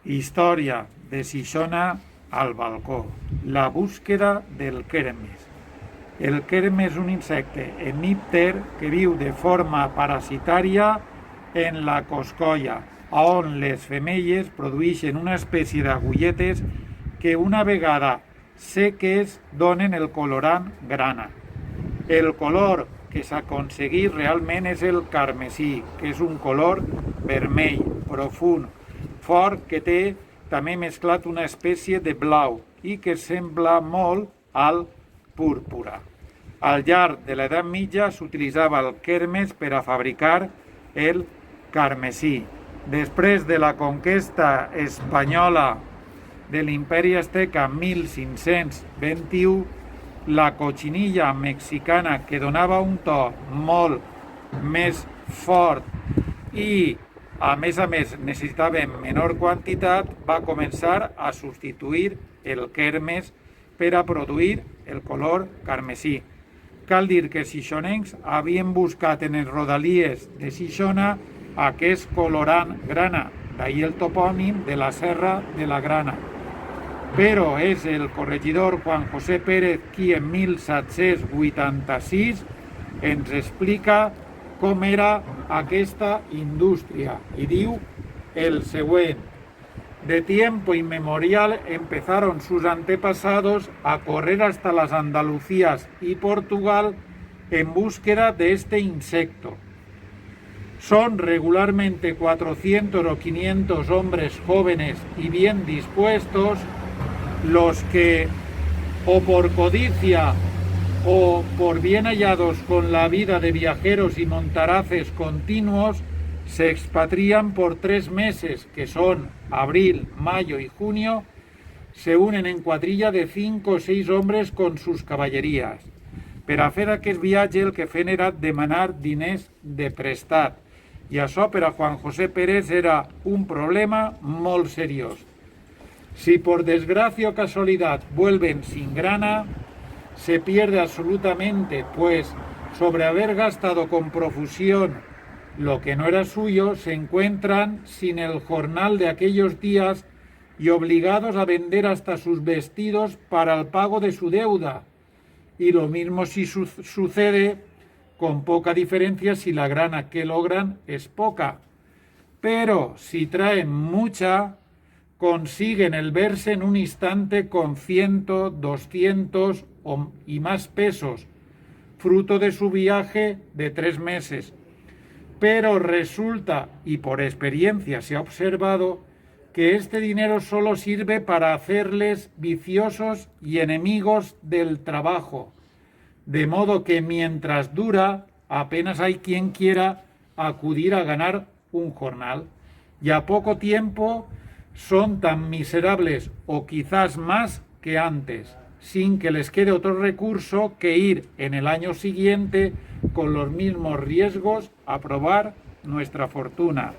Historia de Xixona al balcó. La búsqueda del Kermes. El Kermes és un insecte hemípter que viu de forma parasitària en la coscolla, on les femelles produeixen una espècie d'agulletes que una vegada seques donen el colorant grana. El color que s'aconsegueix realment és el carmesí, que és un color vermell, profund, fort, que té també mesclat una espècie de blau i que sembla molt al púrpura. Al llarg de l'edat mitja s'utilitzava el Kermes per a fabricar el carmesí. Després de la conquesta espanyola de l'imperi azteca 1521, la cochinilla mexicana, que donava un to molt més fort i a més necessitava menor quantitat, va començar a substituir el Kermes per a produir el color carmesí. Cal dir que els xixonencs havien buscat en les rodalies de Xixona aquest colorant grana, d'ahir el topònim de la Serra de la Grana. Però és el corregidor Juan José Pérez qui en 1786 ens explica com era aquesta indústria y diu el següent: de tiempo inmemorial empezaron sus antepasados a correr hasta las Andalucías y Portugal en búsqueda de este insecto. Son regularmente 400 o 500 hombres jóvenes y bien dispuestos los que, o por codicia o por bien hallados con la vida de viajeros y montaraces continuos, se expatrian por 3 meses, que son abril, mayo y junio, se unen en cuadrilla de 5 o 6 hombres con sus caballerías. Per a fer aquest viatge el que feien era demanar diners de prestat, i això per a Juan José Pérez era un problema molt seriós. Si por desgracia o casualidad vuelven sin grana, se pierde absolutamente, pues sobre haber gastado con profusión lo que no era suyo, se encuentran sin el jornal de aquellos días y obligados a vender hasta sus vestidos para el pago de su deuda. Y lo mismo si sucede, con poca diferencia si la grana que logran es poca. Pero si traen mucha, consiguen el verse en un instante con 100, 200 y más pesos, fruto de su viaje de 3 meses. Pero resulta, y por experiencia se ha observado, que este dinero solo sirve para hacerles viciosos y enemigos del trabajo, de modo que mientras dura apenas hay quien quiera acudir a ganar un jornal, y a poco tiempo son tan miserables o quizás más que antes, sin que les quede otro recurso que ir en el año siguiente con los mismos riesgos a probar nuestra fortuna.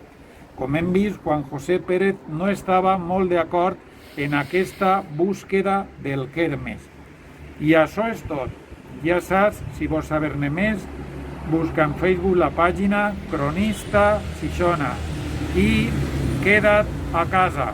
Com hem vist, Juan José Pérez no estava molt d'acord en aquesta búsqueda del Kermes. I això és tot. Ja saps, si vols saber-ne més, busca en Facebook la pàgina Cronista Xixona i queda't a casa.